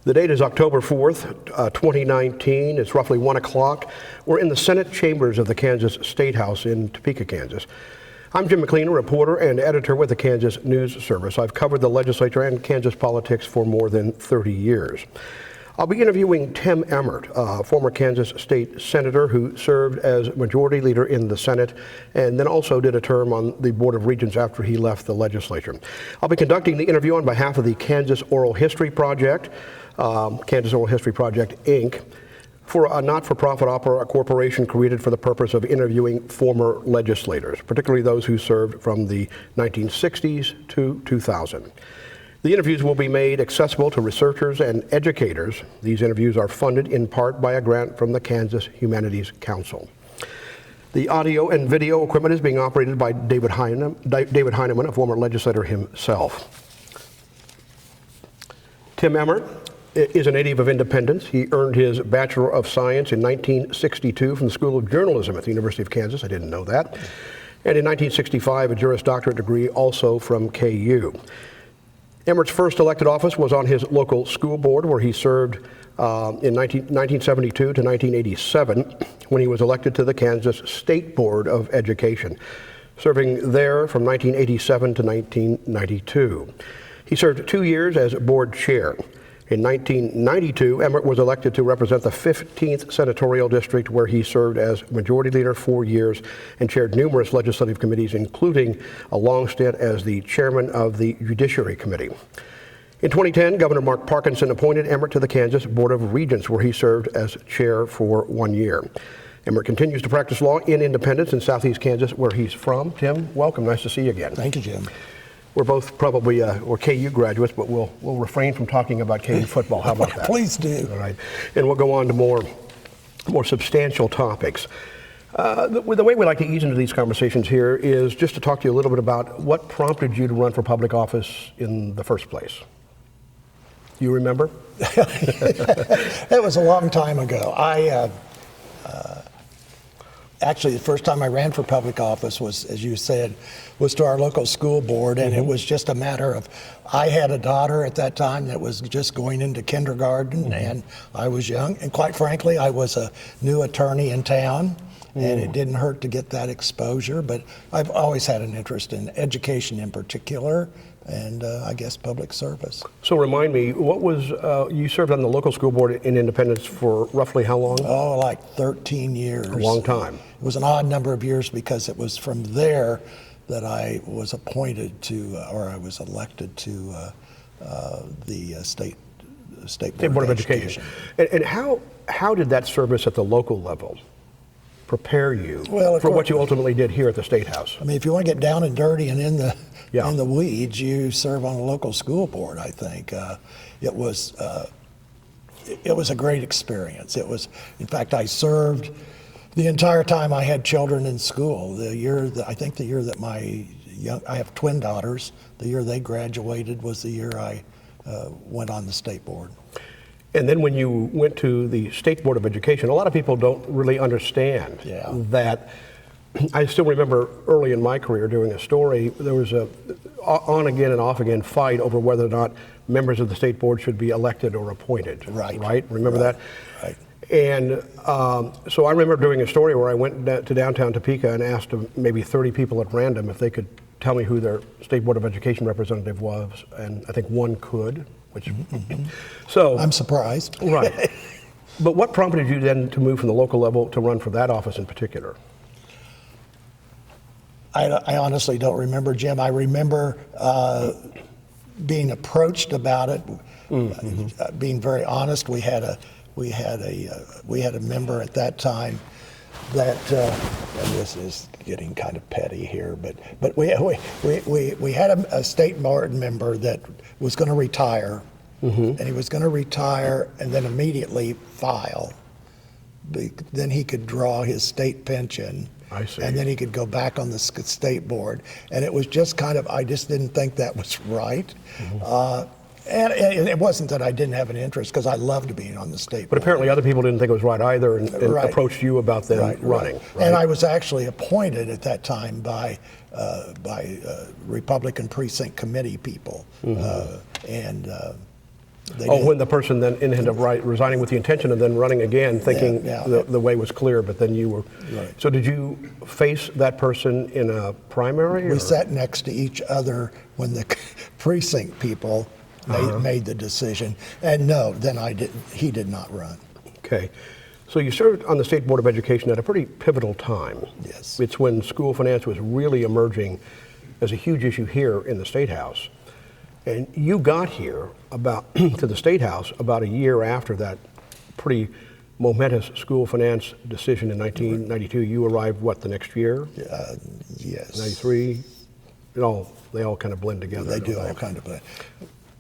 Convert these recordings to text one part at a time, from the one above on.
The date is October 4th, 2019. It's roughly 1 o'clock. We're in the Senate chambers of the Kansas State House in Topeka, Kansas. I'm Jim McLean, a reporter and editor with the Kansas News Service. I've covered the legislature and Kansas politics for more than 30 years. I'll be interviewing Tim Emert, a former Kansas State Senator who served as Majority Leader in the Senate and then also did a term on the Board of Regents after he left the legislature. I'll be conducting the interview on behalf of the Kansas Oral History Project, Kansas Oral History Project, Inc., for a not-for-profit opera corporation created for the purpose of interviewing former legislators, particularly those who served from the 1960s to 2000. The interviews will be made accessible to researchers and educators. These interviews are funded in part by a grant from the Kansas Humanities Council. The audio and video equipment is being operated by David Heineman, a former legislator himself. Tim Emert is a native of Independence. He earned his Bachelor of Science in 1962 from the School of Journalism at the University of Kansas. I didn't know that. And in 1965, a Juris Doctorate degree also from KU. Emert's first elected office was on his local school board, where he served in 1972 to 1987, when he was elected to the Kansas State Board of Education, serving there from 1987 to 1992. He served 2 years as board chair. In 1992, Emert was elected to represent the 15th Senatorial District, where he served as Majority Leader 4 years and chaired numerous legislative committees, including a long stint as the chairman of the Judiciary Committee. In 2010, Governor Mark Parkinson appointed Emert to the Kansas Board of Regents, where he served as chair for 1 year. Emert continues to practice law in Independence in southeast Kansas, where he's from. Tim, welcome. Nice to see you again. Thank you, Jim. We're both probably or KU graduates, but we'll refrain from talking about KU football. How about that? Please do. All right, and we'll go on to more substantial topics. The way we like to ease into these conversations here is just to talk to you a little bit about what prompted you to run for public office in the first place. Do you remember? It was a long time ago. Actually, the first time I ran for public office was, as you said, was to our local school board, and it was just a matter of, I had a daughter at that time that was just going into kindergarten, and I was young, and quite frankly, I was a new attorney in town, and it didn't hurt to get that exposure, but I've always had an interest in education in particular, and I guess public service. So remind me, what was, you served on the local school board in Independence for roughly how long? Oh, like 13 years. A long time. It was an odd number of years because it was from there that I was appointed to, or I was elected to the State Board of Education. And how did that service at the local level prepare you for what you ultimately did here at the State House? I mean, if you want to get down and dirty and in the weeds, you serve on a local school board. I think it was a great experience. It was, in fact, I served the entire time I had children in school. I think the year that I have twin daughters. The year they graduated was the year I went on the state board. And then when you went to the State Board of Education, a lot of people don't really understand that. I still remember early in my career doing a story, there was a on again and off again fight over whether or not members of the state board should be elected or appointed. Right? Remember that? Right. And so I remember doing a story where I went to downtown Topeka and asked maybe 30 people at random if they could tell me who their State Board of Education representative was, and I think one could. So I'm surprised. Right. But what prompted you then to move from the local level to run for that office in particular? I honestly don't remember, Jim. I remember being approached about it. Being very honest, we had a member at that time that, and this is getting kind of petty here, but we had a state board member that was going to retire, and he was going to retire and then immediately file. Then he could draw his state pension. I see. And then he could go back on the state board. And it was just kind of, I just didn't think that was right. And it wasn't that I didn't have an interest, because I loved being on the state board. But apparently other people didn't think it was right either, and approached you about them running. Right? And I was actually appointed at that time by Republican precinct committee people. They Oh, did. when the person then ended up resigning with the intention of then running again, thinking Yeah. the way was clear, but then you were. Right. So did you face that person in a primary? We sat next to each other when the precinct people made the decision. And no, then he did not run. Okay. So you served on the State Board of Education at a pretty pivotal time. Yes. It's when school finance was really emerging as a huge issue here in the State House. And you got here to the State House about a year after that pretty momentous school finance decision in 1992. You arrived, the next year? Yes. 93? They all kind of blend together. They do all kind of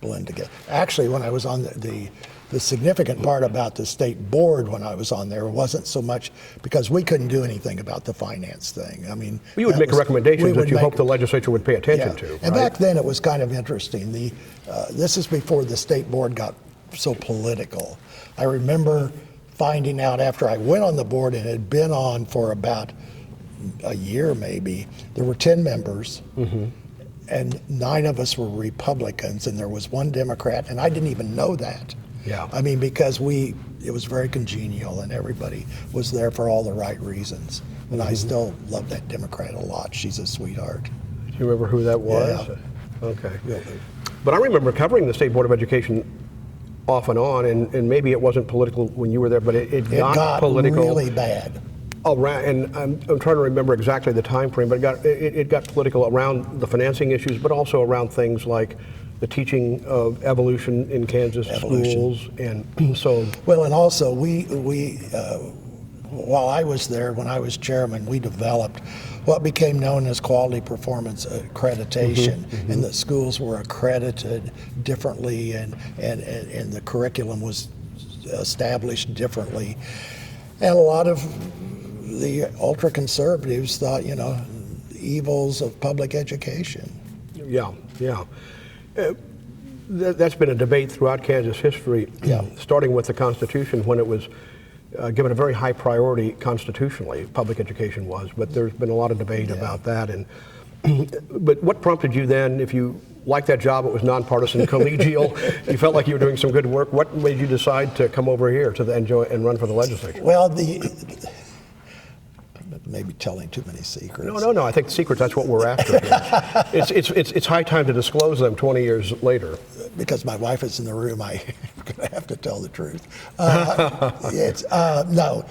blend together. Actually, when I was on the significant part about the state board when I was on there wasn't so much because we couldn't do anything about the finance thing. I mean, You would make recommendations that you hope the legislature would pay attention to. And right? back then it was kind of interesting. This is before the state board got so political. I remember finding out after I went on the board and had been on for about a year maybe, there were 10 members. And 9 of us were Republicans, and there was 1 Democrat, and I didn't even know that. Yeah. I mean, because it was very congenial, and everybody was there for all the right reasons. And I still love that Democrat a lot. She's a sweetheart. Do you remember who that was? Yeah. Okay. Yeah. But I remember covering the State Board of Education off and on, and maybe it wasn't political when you were there, but it got political. Really bad. Around, and I'm trying to remember exactly the time frame, but it got political around the financing issues, but also around things like the teaching of evolution in Kansas schools, and so. Well, and also we while I was there, when I was chairman, we developed what became known as quality performance accreditation, and the schools were accredited differently, and the curriculum was established differently, and a lot of the ultra conservatives thought, the evils of public education. Yeah. That's been a debate throughout Kansas history, starting with the Constitution when it was given a very high priority constitutionally, public education was, but there's been a lot of debate about that. And but what prompted you then, if you liked that job, it was nonpartisan, collegial, you felt like you were doing some good work, what made you decide to come over here to enjoy and run for the legislature? Well, maybe telling too many secrets. No. I think the secrets, that's what we're after here. It's high time to disclose them 20 years later. Because my wife is in the room, I'm going to have to tell the truth. No.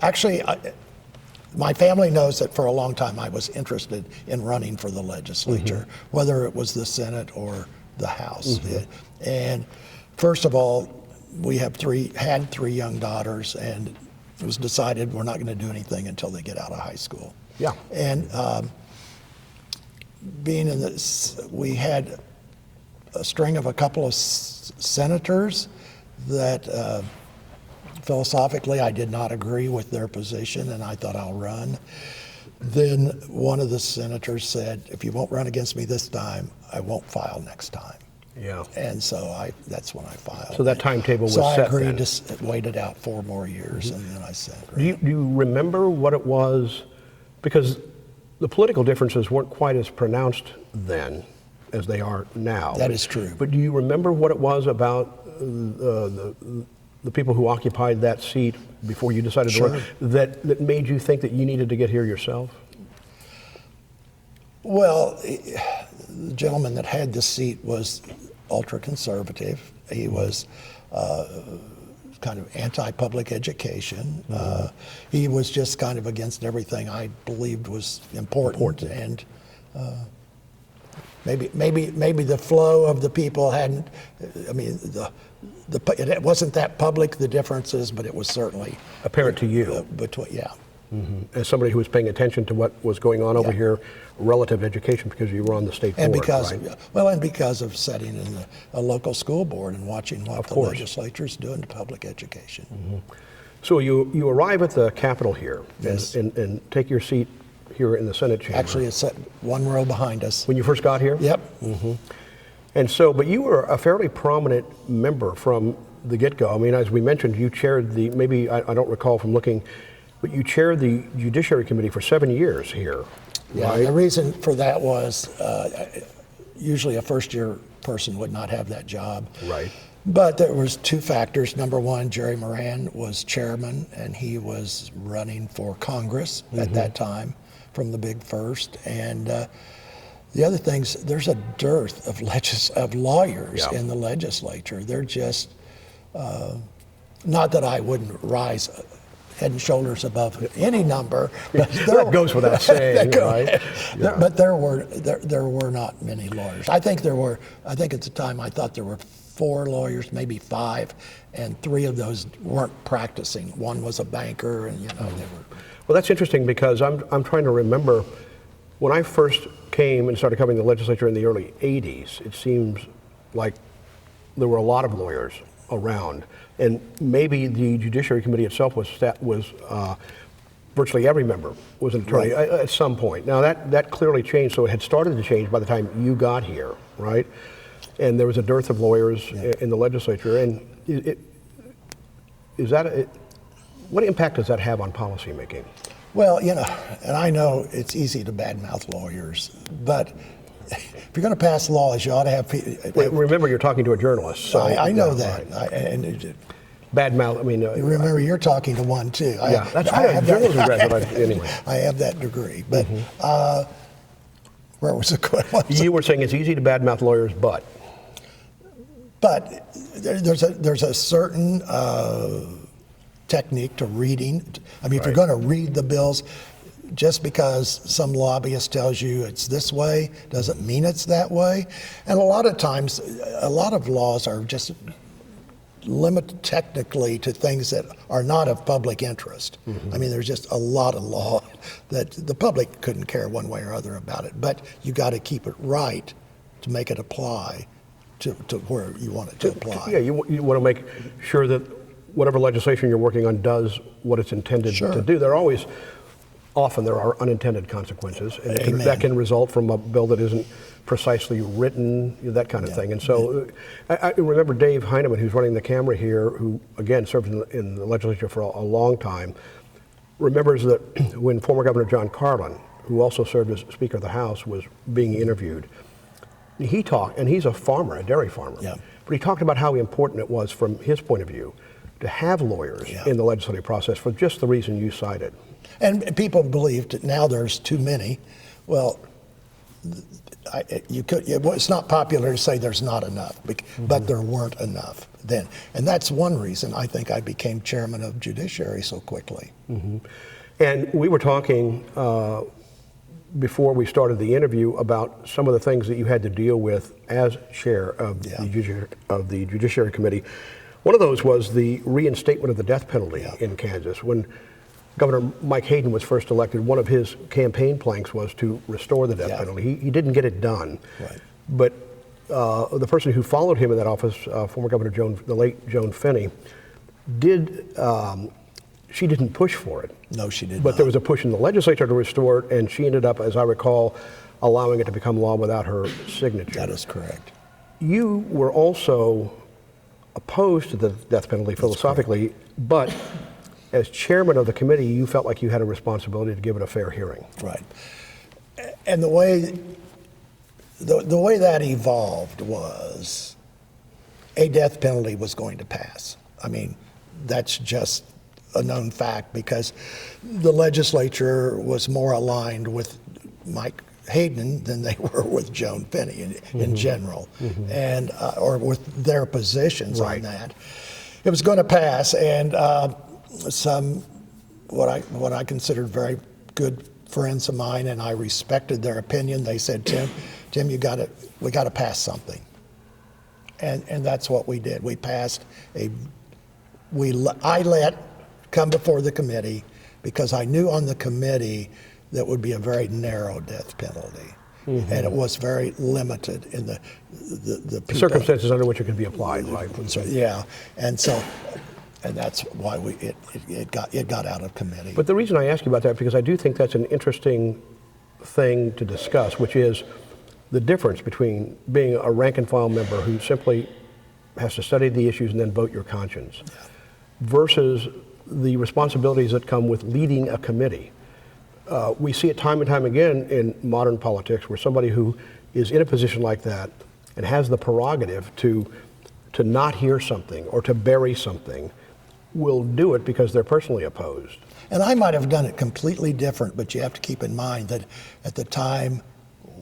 Actually, my family knows that for a long time I was interested in running for the legislature, whether it was the Senate or the House. And first of all, we had 3 young daughters, and it was decided we're not going to do anything until they get out of high school. Yeah. And being in this, we had a string of a couple of senators that philosophically I did not agree with their position, and I thought I'll run. Then one of the senators said, if you won't run against me this time, I won't file next time. Yeah. And so that's when I filed. So that timetable was set. So I set agreed then. to wait it out 4 more years, and then I said, Do you remember what it was? Because the political differences weren't quite as pronounced then as they are now. That is true. But do you remember what it was about the people who occupied that seat before you decided to run that made you think that you needed to get here yourself? Well, the gentleman that had the seat was ultra-conservative. He was kind of anti-public education. He was just kind of against everything I believed was important. And maybe the flow of the people hadn't. I mean, it wasn't that public, the differences, but it was certainly apparent to you. As somebody who was paying attention to what was going on over here, relative education, because you were on the state board, and because of sitting in a local school board and watching what the legislature's doing to public education. So you arrive at the Capitol here and take your seat here in the Senate chamber. Actually, it's set 1 row behind us. When you first got here? Yep. And so, but you were a fairly prominent member from the get-go. I mean, as we mentioned, you chaired I don't recall from looking, but you chaired the Judiciary Committee for 7 years here. Yeah, right? the reason for that was usually a first-year person would not have that job. Right. But there was two factors. Number one, Jerry Moran was chairman, and he was running for Congress at that time from the Big First. And the other things, there's a dearth of lawyers in the legislature. They're just, not that I wouldn't rise head and shoulders above any number. But that goes without saying, right? But there were not many lawyers. I think at the time I thought there were 4 lawyers, maybe 5, and 3 of those weren't practicing. One was a banker, and they were. Well, that's interesting because I'm trying to remember when I first came and started covering the legislature in the early '80s. It seems like there were a lot of lawyers around, and maybe the Judiciary Committee itself was virtually every member was an attorney at some point. Now that clearly changed, so it had started to change by the time you got here, right? And there was a dearth of lawyers in the legislature. And what impact does that have on policymaking? Well, and I know it's easy to badmouth lawyers, but if you're going to pass laws, you ought to have. Remember, you're talking to a journalist. So I know that. Right. Badmouth. I mean, remember, you're talking to one too. That's right. I'm a journalism graduate anyway. I have that degree, but where was the question? You were saying it's easy to badmouth lawyers, but there's a certain technique to reading. I mean, if you're going to read the bills, just because some lobbyist tells you it's this way doesn't mean it's that way. And a lot of times, a lot of laws are just limited technically to things that are not of public interest. I mean, there's just a lot of law that the public couldn't care one way or other about it. But you got to keep it right to make it apply to where you want it to apply. Yeah, you want to make sure that whatever legislation you're working on does what it's intended to do. Often there are unintended consequences, and that can result from a bill that isn't precisely written, that kind of thing. And so I remember Dave Heineman, who's running the camera here, who again served in the legislature for a long time, remembers that when former Governor John Carlin, who also served as Speaker of the House, was being interviewed, he talked, and he's a farmer, a dairy farmer, but he talked about how important it was from his point of view to have lawyers in the legislative process for just the reason you cited. And people believed that now there's too many. Well, it's not popular to say there's not enough, but there weren't enough then. And that's one reason I think I became chairman of Judiciary so quickly. And we were talking before we started the interview about some of the things that you had to deal with as chair of the Judiciary Committee. One of those was the reinstatement of the death penalty in Kansas. When Governor Mike Hayden was first elected, one of his campaign planks was to restore the death penalty. He didn't get it done. But the person who followed him in that office, former Governor the late Joan Finney, she didn't push for it. No, she didn't. But there was a push in the legislature to restore it, and she ended up, as I recall, allowing it to become law without her signature. That is correct. You were also opposed to the death penalty philosophically, but as chairman of the committee, you felt like you had a responsibility to give it a fair hearing. Right. And the way that evolved was a death penalty was going to pass. I mean, that's just a known fact because the legislature was more aligned with Mike Hayden than they were with Joan Finney in general, and or with their positions on that. It was going to pass, and some what I considered very good friends of mine, and I respected their opinion. They said, Tim, we got to pass something, and that's what we did. We passed I let come before the committee because I knew on the committee that would be a very narrow death penalty, and it was very limited in the circumstances under which it could be applied, right? Yeah, and that's why it got out of committee. But the reason I ask you about that because I do think that's an interesting thing to discuss, which is the difference between being a rank and file member who simply has to study the issues and then vote your conscience, versus the responsibilities that come with leading a committee. We see it time and time again in modern politics where somebody who is in a position like that and has the prerogative to not hear something or to bury something will do it because they're personally opposed. And I might have done it completely different, but you have to keep in mind that at the time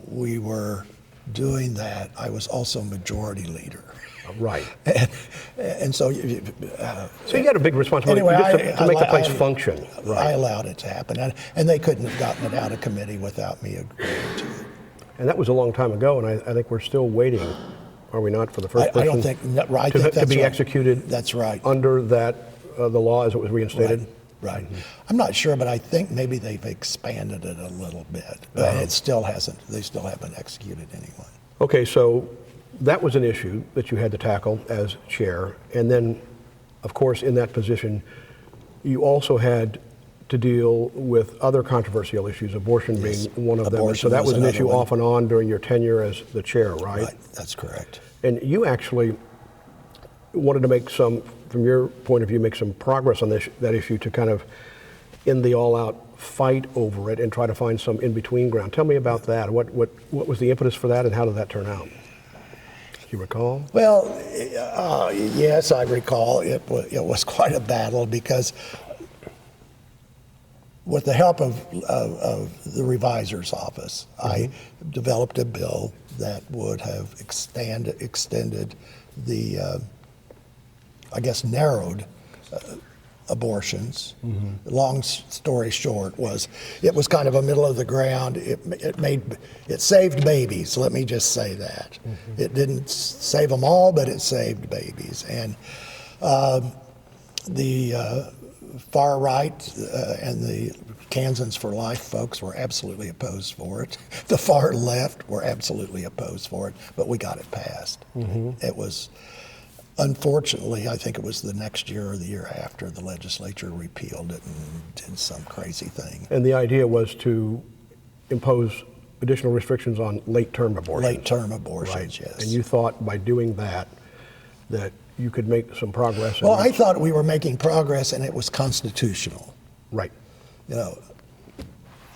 we were doing that, I was also majority leader. Right. And so... so you had a big responsibility anyway, to make the place function. Right. I allowed it to happen, and they couldn't have gotten it out of committee without me agreeing to it. And that was a long time ago, and I think we're still waiting, are we not, for the first person I don't think, I think to that's be right. executed That's right. under that, the law as it was reinstated? Right. I'm not sure, but I think maybe they've expanded it a little bit, but it still hasn't. They still haven't executed anyone. Okay, so that was an issue that you had to tackle as chair, and then, of course, in that position, you also had to deal with other controversial issues, abortion being one of them. And so that was an issue off and on during your tenure as the chair, right? Right, that's correct. And you actually wanted to make some, from your point of view, make some progress on that issue to kind of end the all-out fight over it and try to find some in-between ground. Tell me about that. What was the impetus for that, and how did that turn out? Do you recall? Well, yes, I recall. It was quite a battle because with the help of the revisor's office, I developed a bill that would have extended the, I guess, narrowed abortions. Long story short it was kind of a middle of the ground. It saved babies. Let me just say that. It didn't save them all, but it saved babies. And the far right and the Kansans for Life folks were absolutely opposed for it. The far left were absolutely opposed for it, but we got it passed. It was, unfortunately, I think it was the next year or the year after, the legislature repealed it and did some crazy thing. And the idea was to impose additional restrictions on late-term abortions. Late-term abortions, right. yes. And you thought by doing that you could make some progress. Well, I thought we were making progress and it was constitutional. Right. You know,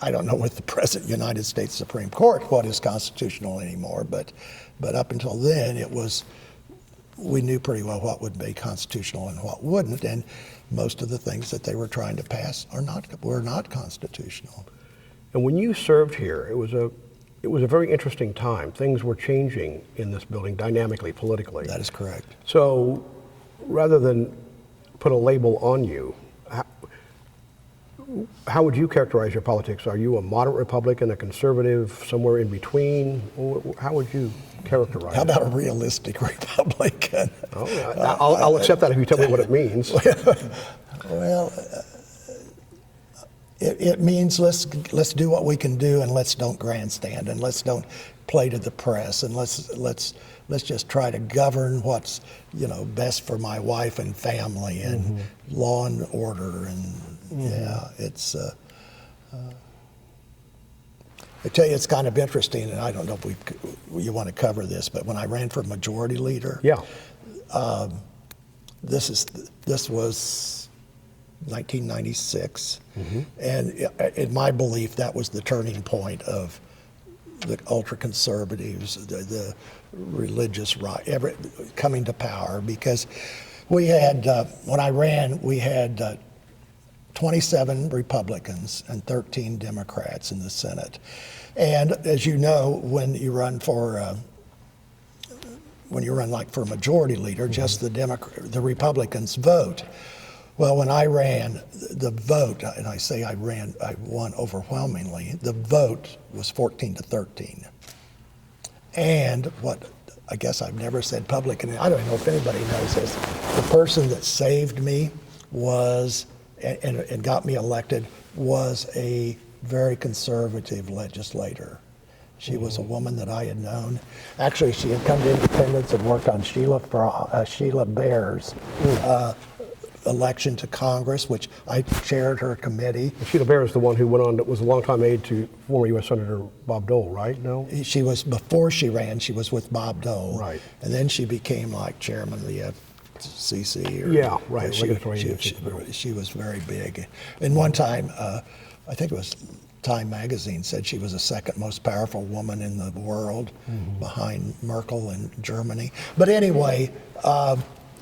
I don't know with the present United States Supreme Court what is constitutional anymore, but up until then we knew pretty well what would be constitutional and what wouldn't, and most of the things that they were trying to pass were not constitutional. And when you served here, it was a very interesting time. Things were changing in this building dynamically, politically. That is correct. So rather than put a label on you, how would you characterize your politics? Are you a moderate Republican, a conservative, somewhere in between? How would you characterize it? How about a realistic Republican? Oh, I'll accept that if you tell me what it means. Well, it means let's do what we can do, and let's don't grandstand, and let's don't play to the press, and let's just try to govern what's best for my wife and family, and law and order, and it's. I tell you, it's kind of interesting, and I don't know if you want to cover this, but when I ran for majority leader, this was 1996, and in my belief, that was the turning point of the ultra-conservatives, the religious right, coming to power, because we had, when I ran, we had 27 Republicans and 13 Democrats in the Senate. And as you know, when you run like for majority leader, just the Republicans vote. Well, when I ran, the vote, and I say I won overwhelmingly, the vote was 14-13. And what I guess I've never said public, and I don't know if anybody knows this, the person that saved me was, and got me elected, was a very conservative legislator. She was a woman that I had known. Actually, she had come to Independence and worked on Sheila Bair's election to Congress, which I chaired her committee. Sheila Bair is the one who was a longtime aide to former U.S. Senator Bob Dole, right? No? She was, before she ran, she was with Bob Dole. Right. And then she became like chairman of the FCC. Yeah, right. She was very big. And one time, I think it was Time magazine said she was the second most powerful woman in the world, behind Merkel in Germany. But anyway, the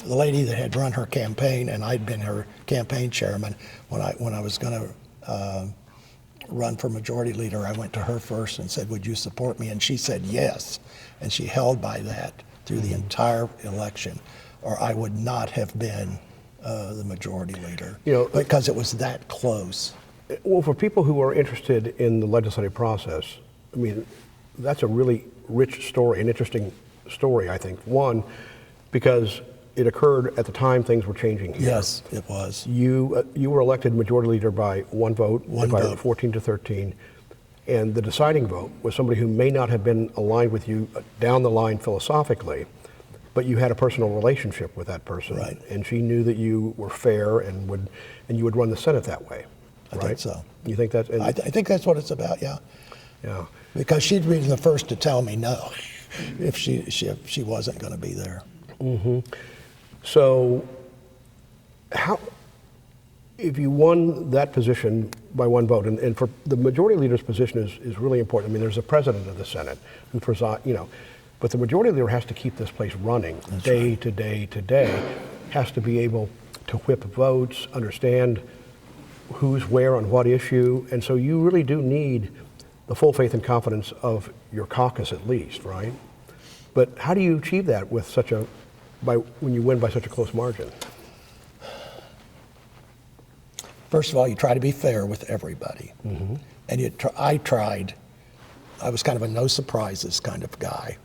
lady that had run her campaign, and I'd been her campaign chairman, when I was going to run for majority leader, I went to her first and said, "Would you support me?" And she said yes, and she held by that through the entire election, or I would not have been the majority leader, because it was that close. Well, for people who are interested in the legislative process, I mean, that's a really rich story, an interesting story, I think. One, because it occurred at the time things were changing here. Yes, it was. You were elected majority leader by one vote, One by vote. 14 to 13, and the deciding vote was somebody who may not have been aligned with you down the line philosophically, but you had a personal relationship with that person, Right. and she knew that you were fair and you would run the Senate that way. I think so. You think that? I think that's what it's about, yeah. Yeah. Because she'd be the first to tell me no if she wasn't going to be there. So, if you won that position by one vote, and for the majority leader's position is really important. I mean, there's a president of the Senate who presides, but the majority leader has to keep this place running day to day to day, has to be able to whip votes, understand who's where on what issue, and so you really do need the full faith and confidence of your caucus at least, right? But how do you achieve that with when you win by such a close margin? First of all, you try to be fair with everybody. And I was kind of a no surprises kind of guy.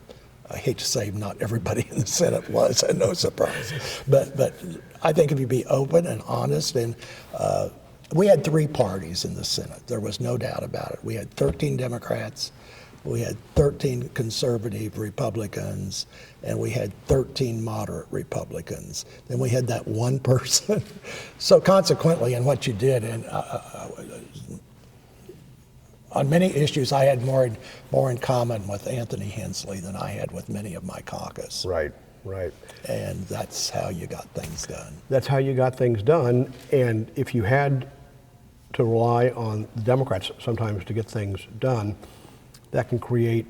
I hate to say not everybody in the Senate was a no surprises, but I think if you be open and honest, and we had three parties in the Senate. There was no doubt about it. We had 13 Democrats, we had 13 conservative Republicans, and we had 13 moderate Republicans. Then we had that one person. So consequently, in what you did, and on many issues, I had more in common with Anthony Hensley than I had with many of my caucus. Right. And that's how you got things done. That's how you got things done, and if you had to rely on the Democrats sometimes to get things done, that can create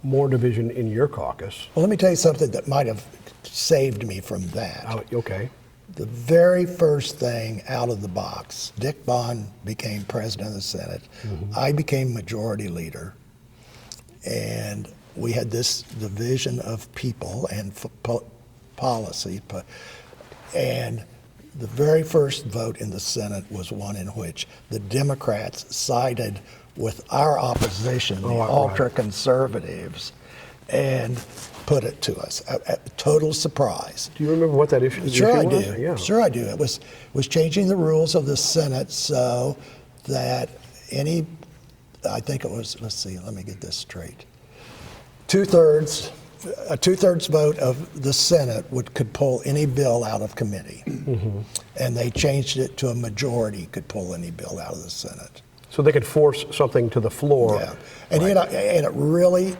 more division in your caucus. Well, let me tell you something that might have saved me from that. Okay. The very first thing out of the box, Dick Bond became president of the Senate. I became majority leader. And we had this division of people and policy. And the very first vote in the Senate was one in which the Democrats sided with our opposition, the ultra-conservatives, and put it to us. A total surprise. Do you remember what that issue was? Sure I do. Yeah. Sure I do. It was changing the rules of the Senate so that I think it was, let's see, let me get this straight. A two-thirds vote of the Senate could pull any bill out of committee. And they changed it to a majority could pull any bill out of the Senate. So they could force something to the floor. Yeah. And, and it really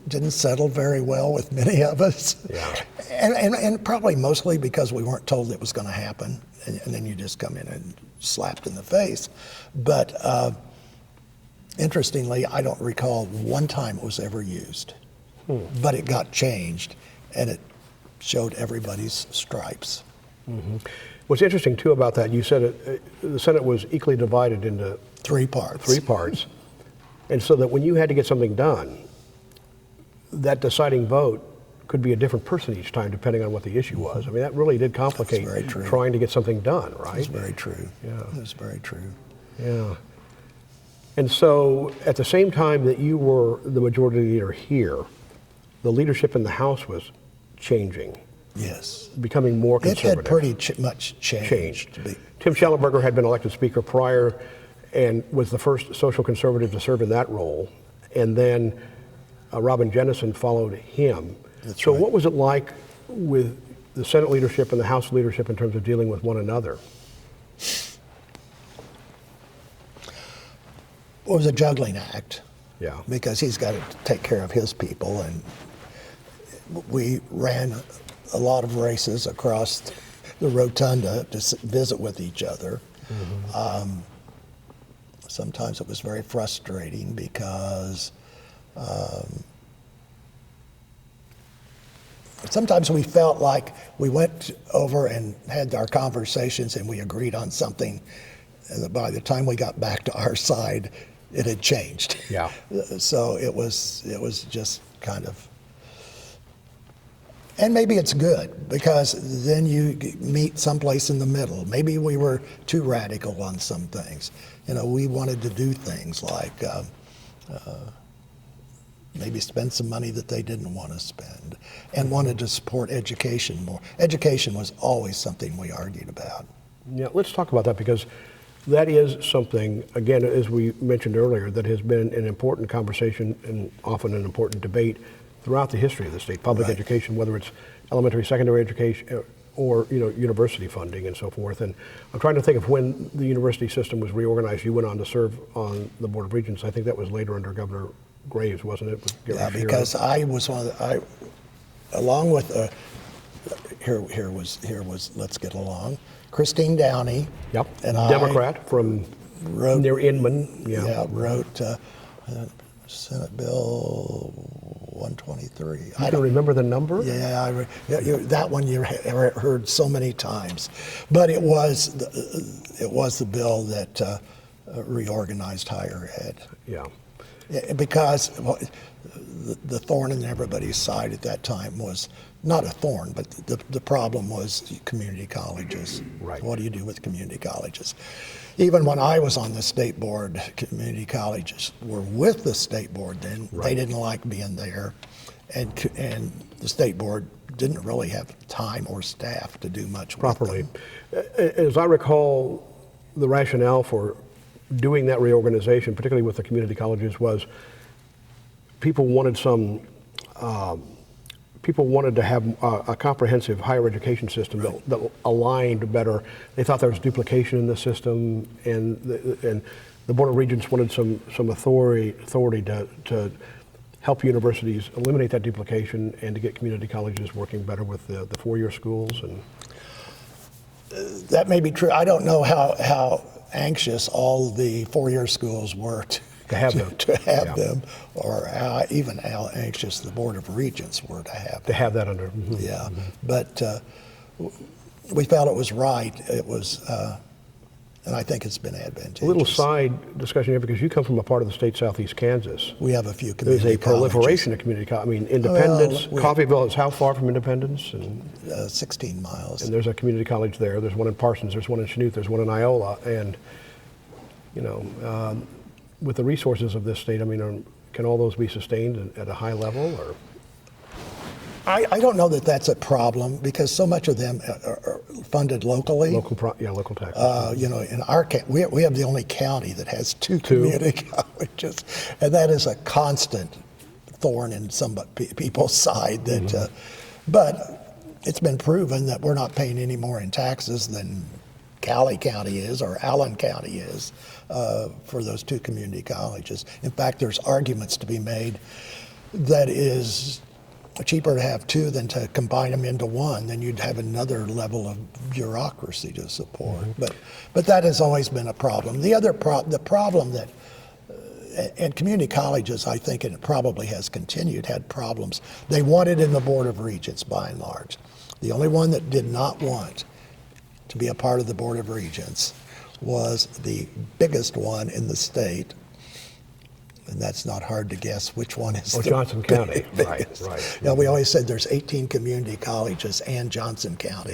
didn't settle very well with many of us. Yeah. And probably mostly because we weren't told it was going to happen. And then you just come in and slapped in the face. But interestingly, I don't recall one time it was ever used. But it got changed, and it showed everybody's stripes. What's interesting, too, about that, you said the Senate was equally divided into three parts. And so that when you had to get something done, that deciding vote could be a different person each time, depending on what the issue was. I mean, that really did complicate trying to get something done, right? That's very true. Yeah. That's very true. Yeah. And so at the same time that you were the majority leader here, the leadership in the House was changing. Yes. Becoming more conservative. It had pretty much changed. Tim Shallenburger had been elected Speaker prior and was the first social conservative to serve in that role. And then Robin Jennison followed him. So what was it like with the Senate leadership and the House leadership in terms of dealing with one another? It was a juggling act. Yeah. Because he's got to take care of his people. And we ran a lot of races across the rotunda to visit with each other. Sometimes it was very frustrating because sometimes we felt like we went over and had our conversations and we agreed on something, and by the time we got back to our side, it had changed. Yeah. So it was just kind of, and maybe it's good because then you meet someplace in the middle. Maybe we were too radical on some things. You know, we wanted to do things like maybe spend some money that they didn't want to spend, and wanted to support education more. Education was always something we argued about. Yeah, let's talk about that, because that is something, again, as we mentioned earlier, that has been an important conversation and often an important debate throughout the history of the state. Public Right. education, whether it's elementary, secondary education, or university funding and so forth. And I'm trying to think of when the university system was reorganized. You went on to serve on the Board of Regents. I think that was later under Governor Graves, wasn't it? Yeah, because I was one of the, along with here was let's get along. Christine Downey. Yep. And Democrat from near Inman. Yeah, wrote Senate Bill 123. I don't remember the number. Yeah, that one you heard so many times, but it was the bill that reorganized higher ed. Yeah. Because the thorn in everybody's side at that time was not a thorn, but the problem was community colleges. Right. What do you do with community colleges? Even when I was on the state board, community colleges were with the state board then. Right. They didn't like being there, and the state board didn't really have time or staff to do much Properly. with them. As I recall, the rationale for doing that reorganization, particularly with the community colleges, was people wanted to have a comprehensive higher education system that aligned better. They thought there was duplication in the system, and the Board of Regents wanted some authority to help universities eliminate that duplication and to get community colleges working better with the four-year schools. And that may be true. I don't know how anxious all the four-year schools were to have them, them, or even how anxious the Board of Regents were to have them. To have that under. Mm-hmm. Yeah, but we felt it was right. It was, and I think it's been advantageous. A little side discussion here, because you come from a part of the state southeast Kansas. We have a few community There's a colleges. proliferation of community colleges. I mean, Independence, Coffeyville is how far from Independence? And 16 miles. And there's a community college there. There's one in Parsons. There's one in Chanute. There's one in Iola. And, with the resources of this state, I mean, can all those be sustained at a high level? Or I don't know that that's a problem, because so much of them are funded locally. Local taxes. In our we have the only county that has two community colleges, and that is a constant thorn in some people's side. That, but it's been proven that we're not paying any more in taxes than Cali County is or Allen County is for those two community colleges. In fact, there's arguments to be made that is cheaper to have two than to combine them into one. Then you'd have another level of bureaucracy to support. But that has always been a problem. The problem that and community colleges, I think, and it probably has continued, had problems. They wanted in the Board of Regents by and large. The only one that did not want to be a part of the Board of Regents was the biggest one in the state, and that's not hard to guess which one is Johnson County. Biggest. Right. You know, we always said there's 18 community colleges and Johnson County.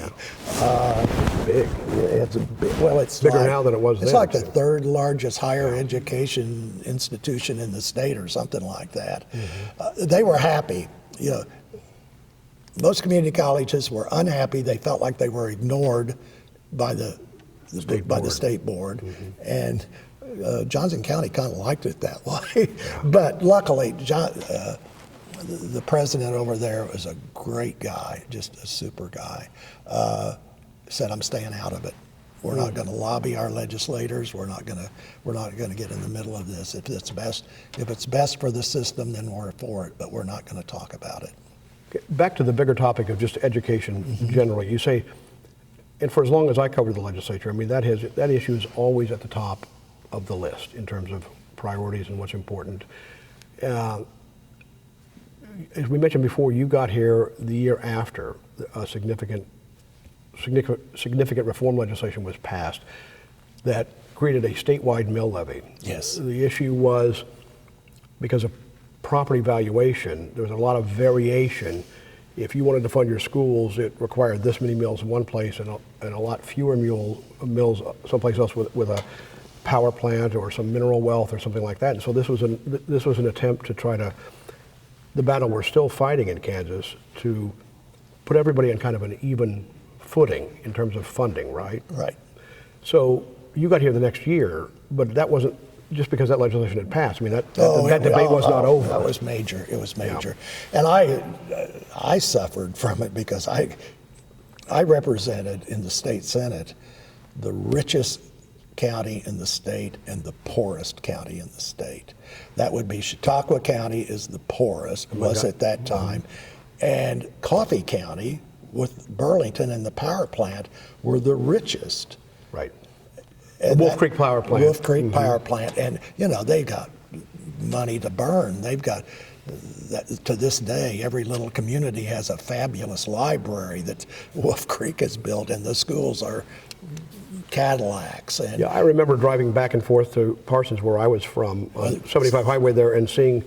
Big. It's a big, well, it's bigger like, now than it was then. It's like the third largest higher education institution in the state, or something like that. They were happy. Most community colleges were unhappy. They felt like they were ignored by the state board, and Johnson County kind of liked it that way. But luckily, the president over there was a great guy, just a super guy. Said, "I'm staying out of it. We're not going to lobby our legislators. We're not going to get in the middle of this. If it's best for the system, then we're for it. But we're not going to talk about it." Back to the bigger topic of just education generally. You say and for as long as I covered the legislature, I mean, that issue is always at the top of the list in terms of priorities and what's important. As we mentioned before, you got here the year after a significant reform legislation was passed that created a statewide mill levy. Yes. The issue was because of property valuation, there was a lot of variation. If you wanted to fund your schools, it required this many mills in one place and a lot fewer mills someplace else with a power plant or some mineral wealth or something like that. And so this was an attempt to try to, the battle we're still fighting in Kansas, to put everybody on kind of an even footing in terms of funding, right? Right. So you got here the next year, but that wasn't just because that legislation had passed. I mean, that debate was not over. That was major. It was major. Yeah. And I suffered from it because I represented in the state Senate the richest county in the state and the poorest county in the state. That would be Chautauqua County is the poorest, was at that time, and Coffee County with Burlington and the power plant were the richest. Right. And Wolf Creek Power Plant. Wolf Creek Power Plant, and they've got money to burn. They've got, to this day, every little community has a fabulous library that Wolf Creek has built, and the schools are Cadillacs. And yeah, I remember driving back and forth to Parsons, where I was from, on 75 Highway there, and seeing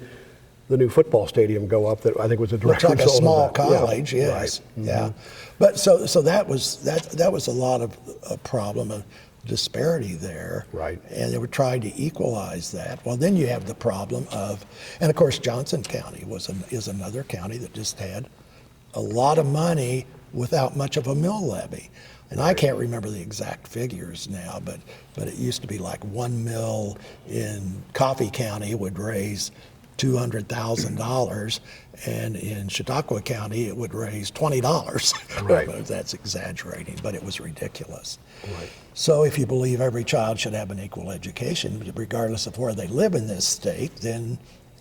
the new football stadium go up that I think was a direct looks like a result small of that. college, yeah. yes. Right. Yeah. But so that was a lot of a problem of disparity there. Right. And they were trying to equalize that. Well, then you have the problem of, and of course Johnson County is another county that just had a lot of money without much of a mill levy. And I can't remember the exact figures now, but it used to be like 1 mill in Coffee County would raise $200,000, and in Chautauqua County it would raise $20. Right. That's exaggerating, but it was ridiculous. Right. So if you believe every child should have an equal education, regardless of where they live in this state, then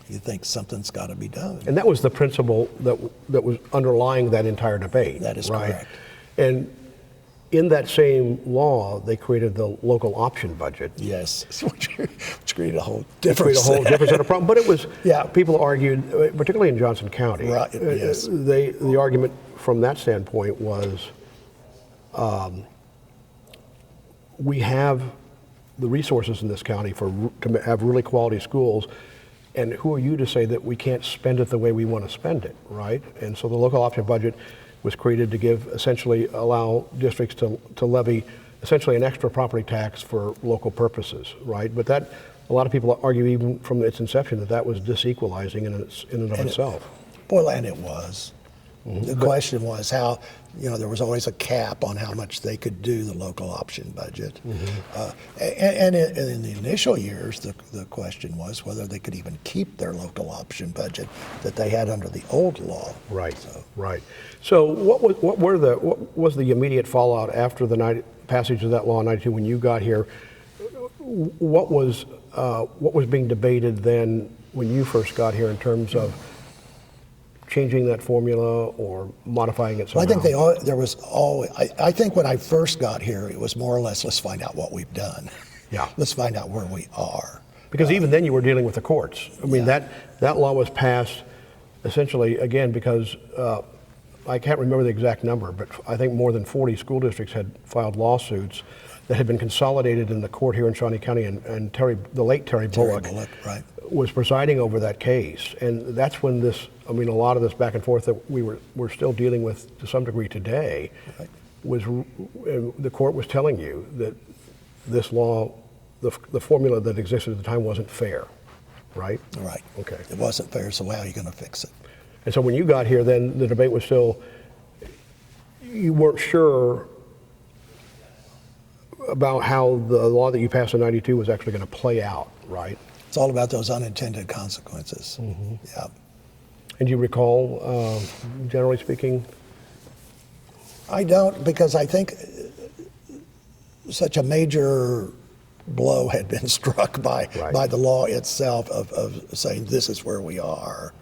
you think something's got to be done. And that was the principle that was underlying that entire debate. That is right? correct. And in that same law, they created the local option budget. Yes, which created a whole different set of problems. But it was, yeah. People argued, particularly in Johnson County, right, yes. The argument from that standpoint was, we have the resources in this county to have really quality schools, and who are you to say that we can't spend it the way we want to spend it, right? And so the local option budget was created to allow districts to levy essentially an extra property tax for local purposes, right? But that, a lot of people argue even from its inception that was disequalizing in and of itself. Well, and it was. The question was how, there was always a cap on how much they could do the local option budget. And in the initial years, the question was whether they could even keep their local option budget that they had under the old law. Right, right. So what was the immediate fallout after the passage of that law in '92 when you got here? What was being debated then when you first got here in terms of changing that formula or modifying it somehow? Well, I think when I first got here, it was more or less, let's find out what we've done. Yeah. Let's find out where we are. Because even then you were dealing with the courts. I mean, that law was passed essentially, again, because I can't remember the exact number, but I think more than 40 school districts had filed lawsuits that had been consolidated in the court here in Shawnee County, and the late Terry Bullock right. was presiding over that case. And that's when a lot of this back and forth that we're still dealing with to some degree today, right, was the court was telling you that this law, the formula that existed at the time wasn't fair, right? Right. Okay. It wasn't fair, so how are you going to fix it? And so when you got here, then the debate was still, you weren't sure about how the law that you passed in '92 was actually going to play out, right? It's all about those unintended consequences. Yeah. And do you recall, generally speaking? I don't, because I think such a major blow had been struck by the law itself of saying this is where we are,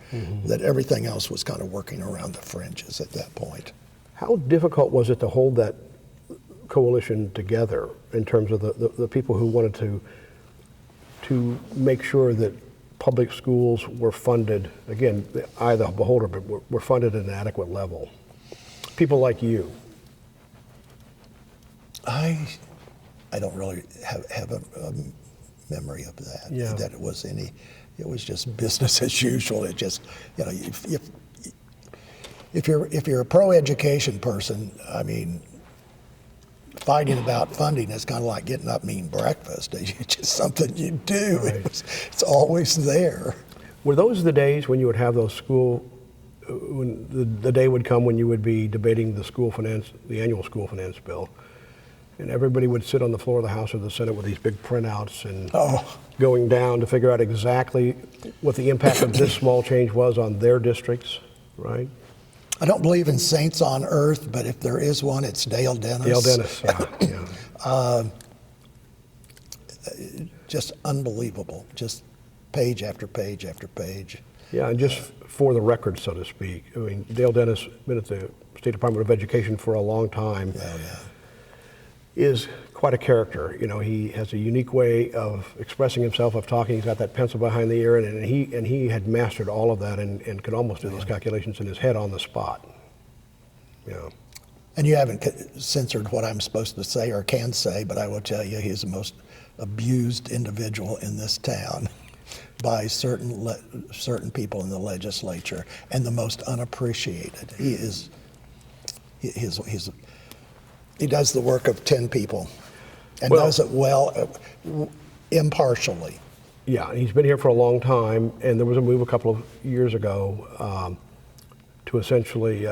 that everything else was kind of working around the fringes at that point. How difficult was it to hold that coalition together in terms of the people who wanted to make sure that public schools were funded, again, the eye of the beholder, but were funded at an adequate level. People like you. I don't really have a memory of that. Yeah. That it was just business as usual. It just, if you're a pro-education person, I mean, fighting about funding is kind of like getting up and eating breakfast. It's just something you do. Right. It's always there. Were those the days when you would have those when the day would come when you would be debating the annual school finance bill, and everybody would sit on the floor of the House or the Senate with these big printouts and going down to figure out exactly what the impact of this small change was on their districts, right? I don't believe in saints on earth, but if there is one, it's Dale Dennis. Dale Dennis, yeah. Just unbelievable. Just page after page after page. Yeah, and just for the record, so to speak, I mean, Dale Dennis, been at the State Department of Education for a long time, is quite a character. He has a unique way of expressing himself, of talking. He's got that pencil behind the ear, and he had mastered all of that and could almost do those calculations in his head on the spot. And you haven't censored what I'm supposed to say or can say, but I will tell you he's the most abused individual in this town by certain people in the legislature, and the most unappreciated. He does the work of 10 people and does it well, impartially. Yeah, he's been here for a long time, and there was a move a couple of years ago to essentially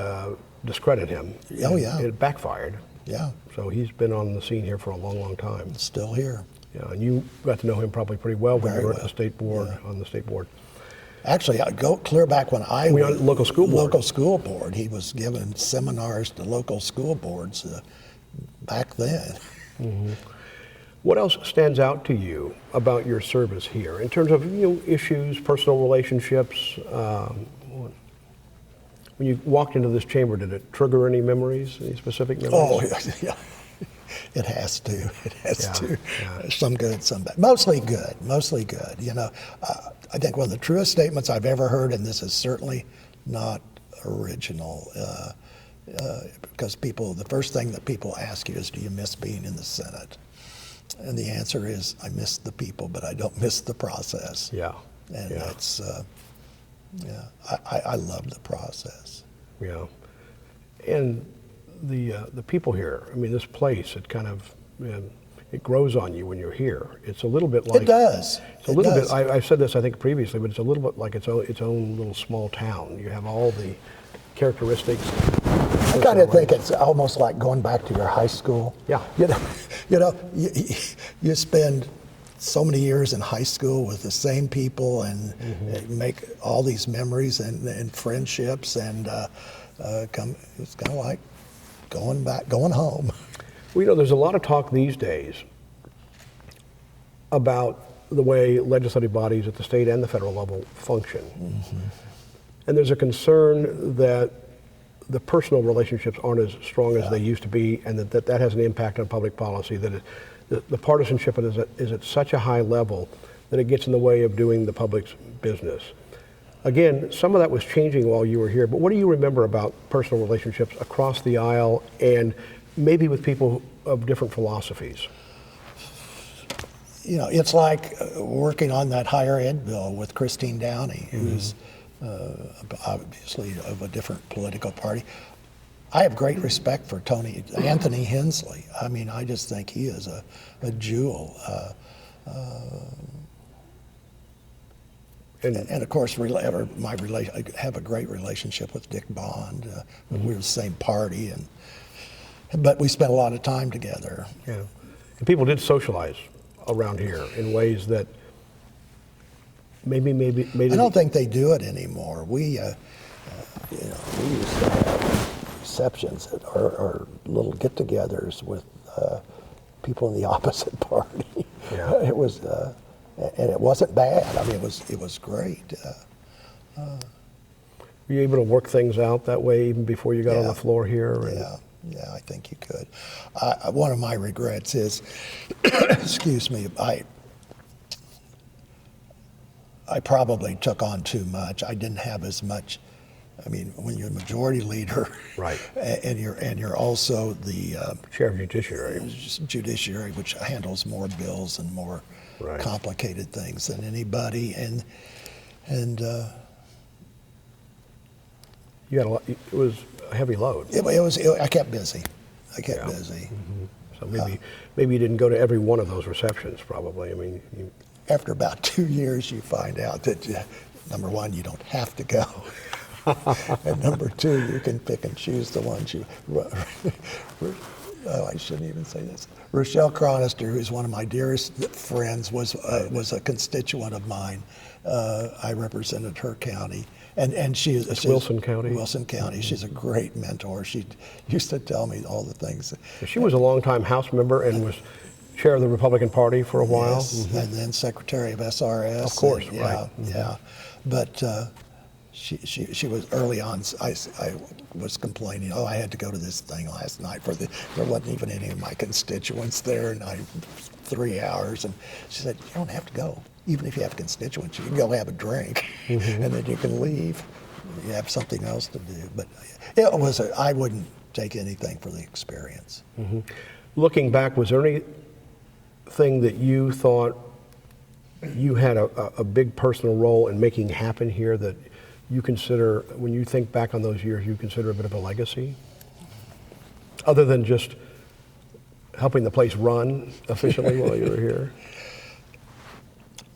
discredit him. Oh, yeah. It backfired. Yeah. So he's been on the scene here for a long, long time. Still here. Yeah, and you got to know him probably pretty well when you were at the state board, on the state board. Actually, I go clear back when I was on local school board. Local school board. He was giving seminars to local school boards back then. Mm-hmm. What else stands out to you about your service here in terms of issues, personal relationships? When you walked into this chamber, did it trigger any memories, any specific memories? Oh, yeah. It has to. It has to. Yeah. Some good, some bad. Mostly good. Mostly good. I think one of the truest statements I've ever heard, and this is certainly not original, because the first thing that people ask you is, do you miss being in the Senate? And the answer is, I miss the people, but I don't miss the process. Yeah. And that's, I love the process. Yeah. And the people here, I mean, this place, it kind of, it grows on you when you're here. It's a little bit like... It does. It's a little bit, I've said this I think previously, but it's a little bit like its own little small town. You have all the characteristics. I kind of think it's almost like going back to your high school. Yeah. You spend so many years in high school with the same people and make all these memories and friendships, and it's kind of like going home. Well, there's a lot of talk these days about the way legislative bodies at the state and the federal level function. Mm-hmm. And there's a concern that the personal relationships aren't as strong as they used to be, and that has an impact on public policy, that the partisanship is at such a high level that it gets in the way of doing the public's business. Again, some of that was changing while you were here, but what do you remember about personal relationships across the aisle and maybe with people of different philosophies? It's like working on that higher ed bill with Christine Downey, who's obviously of a different political party. I have great respect for Anthony Hensley. I mean, I just think he is a jewel. And of course, I have a great relationship with Dick Bond. We were the same party, but we spent a lot of time together. Yeah, and people did socialize around here in ways that maybe made it. I don't think they do it anymore. We used to have receptions or little get-togethers with people in the opposite party. Yeah. It was. And it wasn't bad. I mean, it was great. Were you able to work things out that way even before you got on the floor here? Yeah, I think you could. One of my regrets is, excuse me, I probably took on too much. I didn't have as much. I mean, when you're majority leader, Right. and you're also the Chair of Judiciary. judiciary, which handles more bills and more Right. complicated things than anybody, and You had a lot, it was a heavy load. I kept busy. I kept Yeah. busy. So maybe you didn't go to every one of those receptions, probably. I mean, After about 2 years, you find out that number one, you don't have to go. And number two, you can pick and choose the ones you. Oh, I shouldn't even say this. Rochelle Cronister, who's one of my dearest friends, was a constituent of mine. I represented her county, and she's Wilson County. Wilson County. She's a great mentor. She used to tell me all the things. she was a longtime House member and was chair of the Republican Party for a while. Yes, and then secretary of SRS. Of course, and, right. Yeah, but she was early on. I was complaining. Oh, I had to go to this thing last night there wasn't even any of my constituents there, and 3 hours. And she said, you don't have to go. Even if you have constituents, you can go have a drink, and then you can leave. You have something else to do. But I wouldn't take anything for the experience. Looking back, was there anything that you thought you had a big personal role in making happen here that you consider, when you think back on those years, you consider a bit of a legacy? Other than just helping the place run efficiently while you were here?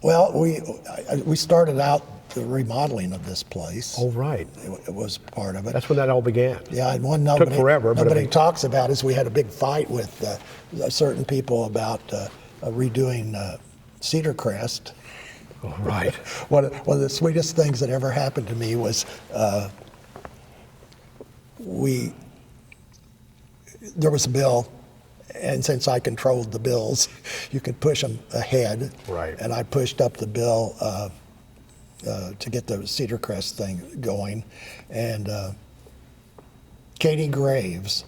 Well, we started out the remodeling of this place. Oh, right. It was part of it. That's when that all began. Yeah, and Took forever, but nobody talks about is we had a big fight with certain people about redoing Cedar Crest. Oh, right. One of the sweetest things that ever happened to me was there was a bill, and since I controlled the bills, you could push them ahead. Right. And I pushed up the bill to get the Cedar Crest thing going, and Katie Graves,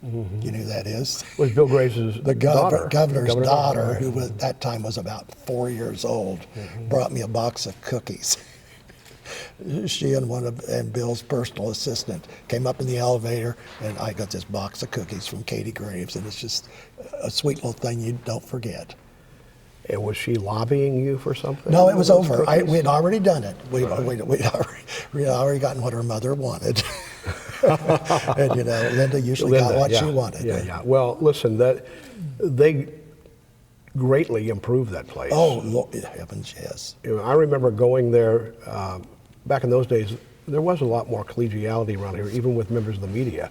you know who that is? Was Bill Graves' The daughter. governor's daughter, right. who at that time was about 4 years old, brought me a box of cookies. She and Bill's personal assistant came up in the elevator, and I got this box of cookies from Katie Graves, and it's just a sweet little thing you don't forget. And was she lobbying you for something? No, it was Those over. cookies? We had already done it. We'd already gotten what her mother wanted. And Linda usually got what she wanted. Yeah. Well, listen, they greatly improved that place. Oh, Lord, heavens, yes. I remember going there back in those days. There was a lot more collegiality around here, even with members of the media.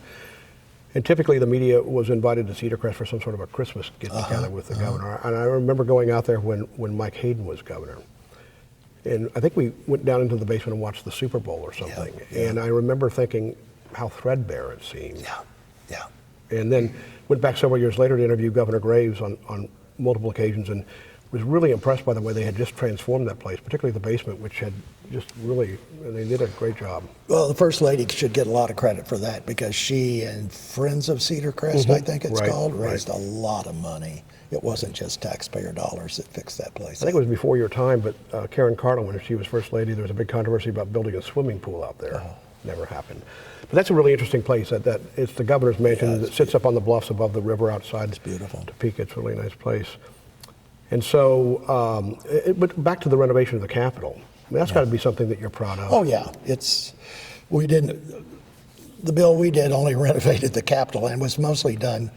And typically the media was invited to Cedar Crest for some sort of a Christmas get-together with the governor. And I remember going out there when Mike Hayden was governor. And I think we went down into the basement and watched the Super Bowl or something. Yeah. And I remember thinking how threadbare it seemed. Yeah. And then went back several years later to interview Governor Graves on multiple occasions, and was really impressed by the way they had just transformed that place, particularly the basement, which had just really, they did a great job. Well, the First Lady should get a lot of credit for that, because she and Friends of Cedar Crest, I think it's called, raised a lot of money. It wasn't just taxpayer dollars that fixed that place. I think it was before your time, but Karen Carlin, when she was First Lady, there was a big controversy about building a swimming pool out there. Never happened. But that's a really interesting place. That it's the governor's mansion that sits up on the bluffs above the river outside. It's beautiful. Topeka. It's a really nice place. And so, but back to the renovation of the Capitol. I mean, that's got to be something that you're proud of. Oh yeah, the bill we did only renovated the Capitol, and was mostly done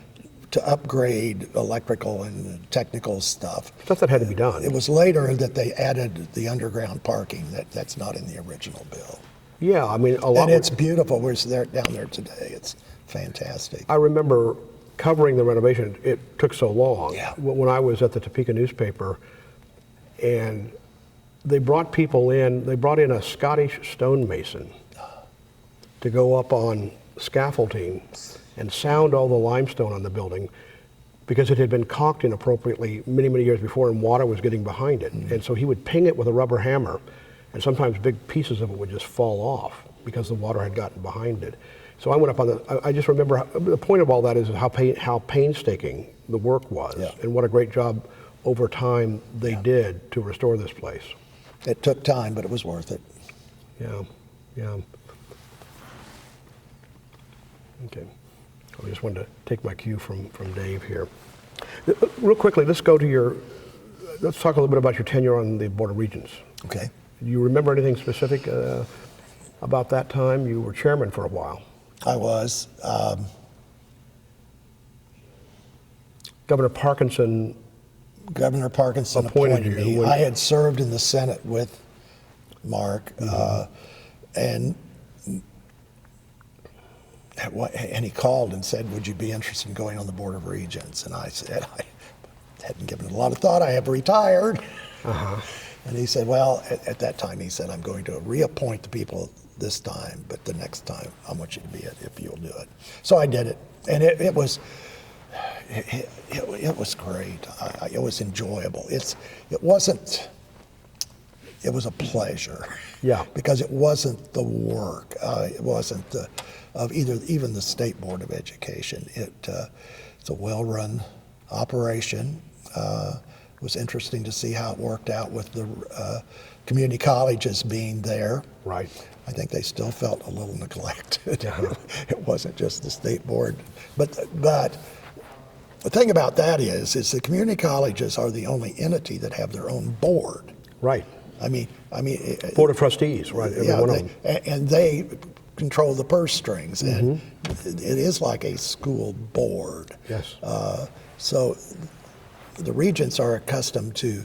to upgrade electrical and technical stuff. Stuff that had to be done. It was later that they added the underground parking. That's not in the original bill. Yeah, I mean, a lot. And it's beautiful. We're down there today. It's fantastic. I remember covering the renovation. It took so long. Yeah. When I was at the Topeka newspaper, and they brought people in. They brought in a Scottish stonemason to go up on scaffolding and sound all the limestone on the building, because it had been caulked inappropriately many, many years before, and water was getting behind it. And so he would ping it with a rubber hammer, and sometimes big pieces of it would just fall off because the water had gotten behind it. So I went up on I just remember the point of all that is how painstaking the work was, Yeah. and what a great job over time they did to restore this place. It took time, but it was worth it. Yeah, yeah. Okay. I just wanted to take my cue from Dave here. Real quickly, let's talk a little bit about your tenure on the Board of Regents. Okay. Do you remember anything specific about that time? You were chairman for a while. I was. Governor Parkinson Parkinson appointed appointed you me. I had served in the Senate with Mark, and he called and said, "Would you be interested in going on the Board of Regents?" And I said, I hadn't given it a lot of thought. I have retired. And he said, well, at that time, he said, "I'm going to reappoint the people this time, but the next time I want you to be it if you'll do it." So I did it, and it was great. It was enjoyable. It was a pleasure. Yeah. Because it wasn't the work. It wasn't even the State Board of Education. It's a well-run operation. It was interesting to see how it worked out with the community colleges being there. Right. I think they still felt a little neglected. Yeah. It wasn't just the State Board. But the thing about that is the community colleges are the only entity that have their own board. Right. I mean, Board of Trustees, right? Every one of them. And they control the purse strings, and it is like a school board. Yes. So the regents are accustomed to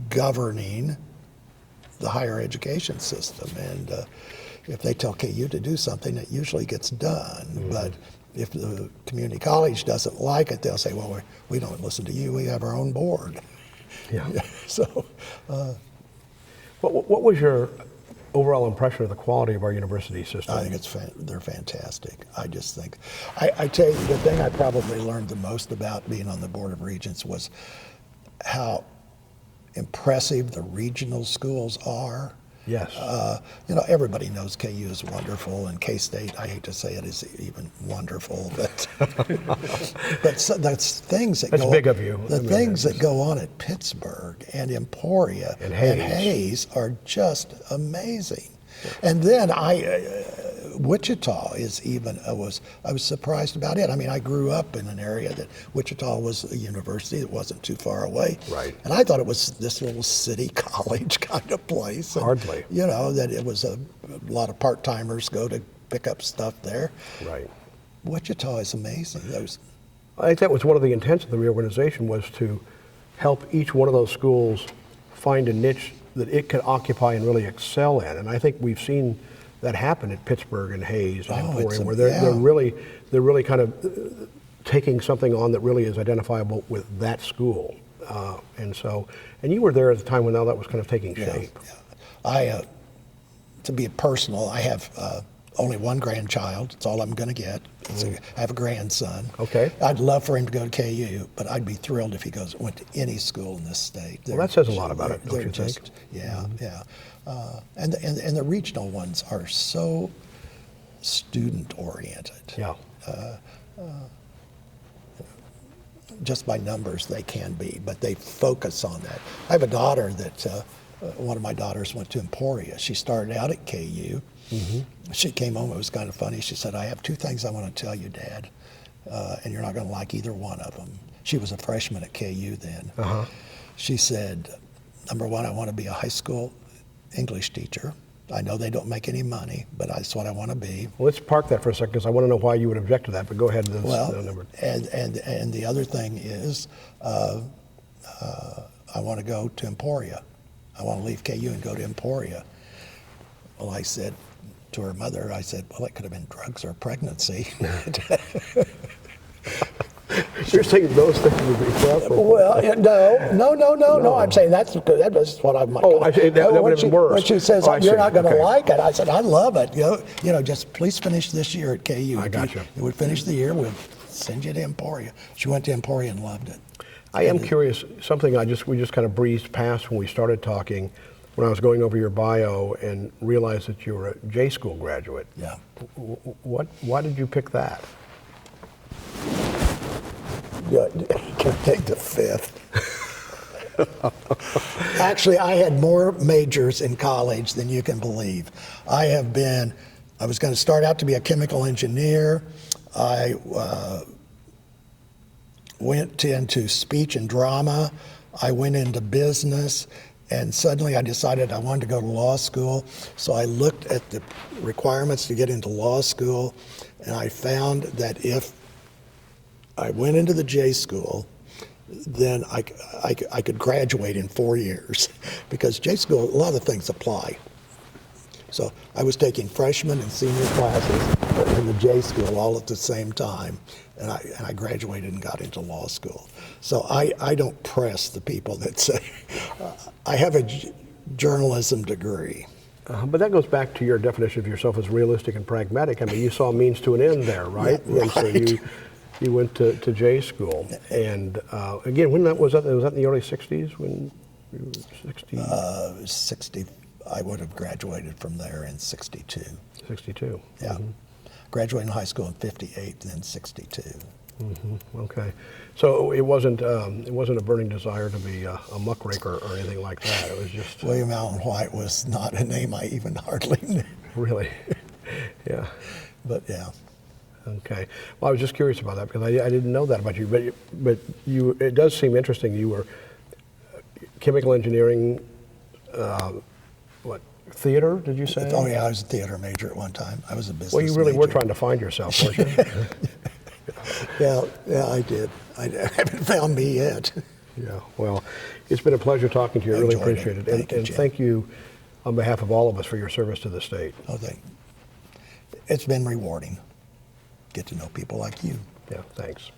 governing the higher education system, and if they tell KU to do something, it usually gets done. But if the community college doesn't like it, they'll say, "Well, we don't listen to you. We have our own board." Yeah. So. What was your overall impression of the quality of our university system? I think they're fantastic. I just think, I tell you, the thing I probably learned the most about being on the Board of Regents was how impressive the regional schools are. Yes. Everybody knows KU is wonderful, and K-State, I hate to say it, is even wonderful, but that's things that That's go big of you. The things that go on at Pittsburgh and Emporia And Hayes are just amazing. And then Wichita is I was surprised about it. I mean, I grew up in an area that Wichita was a university that wasn't too far away. Right. And I thought it was this little city college kind of place. And, Hardly. that it was a lot of part-timers go to pick up stuff there. Right. Wichita is amazing. I think that was one of the intents of the reorganization, was to help each one of those schools find a niche that it could occupy and really excel in. And I think we've seen that happen at Pittsburgh and Hayes and Emporia, where they're really kind of taking something on that really is identifiable with that school. And you were there at the time when all that was kind of taking shape. Yeah. To be personal, I have only one grandchild. It's all I'm going to get. I have a grandson. Okay. I'd love for him to go to KU, but I'd be thrilled if he went to any school in this state. Well, that says a lot about it, don't you think? Yeah, yeah. And the regional ones are so student-oriented. Yeah. Just by numbers, they can be, but they focus on that. I have a daughter that, one of my daughters went to Emporia. She started out at KU. She came home, it was kind of funny. She said, "I have two things I want to tell you, Dad, and you're not going to like either one of them." She was a freshman at KU then. She said, "Number one, I want to be a high school English teacher. I know they don't make any money, but that's what I want to be." Well, let's park that for a second, because I want to know why you would object to that, but go ahead. And the other thing is, I want to go to Emporia. I want to leave KU and go to Emporia. Well, I said to her mother, I said, "Well, it could have been drugs or pregnancy." You're saying those things would be preferable. Well, no. I'm saying that was what I'm. Oh, I say that would have been worse. When she says, Oh, I "You're see. not going to Okay. like it," I said, "I love it. Just please finish this year at KU. I got you. You would finish the year, we'll send you to Emporia." She went to Emporia and loved it. I am curious, something we just kind of breezed past when we started talking. when I was going over your bio and realized that you were a J School graduate. Yeah. Why did you pick that? Yeah, can I take the fifth? Actually, I had more majors in college than you can believe. I was going to start out to be a chemical engineer. I went into speech and drama. I went into business, and suddenly I decided I wanted to go to law school. So I looked at the requirements to get into law school, and I found that if I went into the J school, then I could graduate in 4 years, because J school, a lot of things apply. So I was taking freshman and senior classes in the J school all at the same time, and I graduated and got into law school. So I don't press the people that say, I have a journalism degree. But that goes back to your definition of yourself as realistic and pragmatic. I mean, you saw a means to an end there, right? Yeah, And so right. you went to J school, and again, when was that in the early '60s? When you were 60? 60. I would have graduated from there in 62. 62. Yeah. Mm-hmm. Graduated high school in 58, then 62. Mm-hmm. Okay, so it wasn't a burning desire to be a muckraker or anything like that. It was just William Allen White was not a name I even hardly knew. really, yeah. But yeah. Okay. Well, I was just curious about that because I didn't know that about you. But you, it does seem interesting. You were chemical engineering. What, theater, did you say? Oh yeah, I was a theater major at one time. I was a business Well, you really were major. trying to find yourself, weren't you? Yeah, I did. I haven't found me yet. Yeah, well, it's been a pleasure talking to you. I really Enjoyed appreciate it. it. Thank you, And Jim. thank you on behalf of all of us for your service to the state. It's been rewarding. Get to know people like you. Yeah, thanks.